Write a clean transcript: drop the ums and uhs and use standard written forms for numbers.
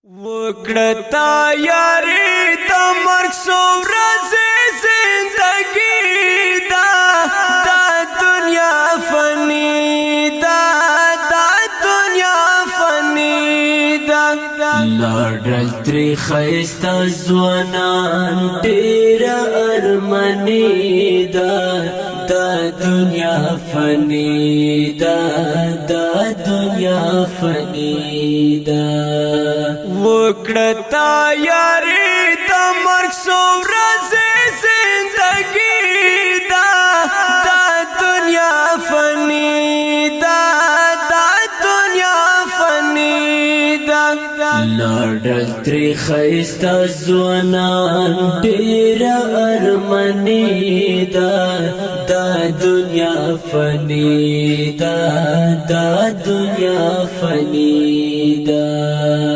وکړتا یاري د مرګ سو ورځې زندګي دا دنیا فانی دا دنیا فانی دا لړل تری خيستا ځوانان ډېر ارمني دا دنیا فانی دا دنیا فانی دا وکړتا یاري د مرګ سو ورځې زندګي دا دنیا فانی دا دنیا فانی دا لړل تری خيستا ځوانان ډېر ارمني دا دنیا فانی دا دنیا فانی دا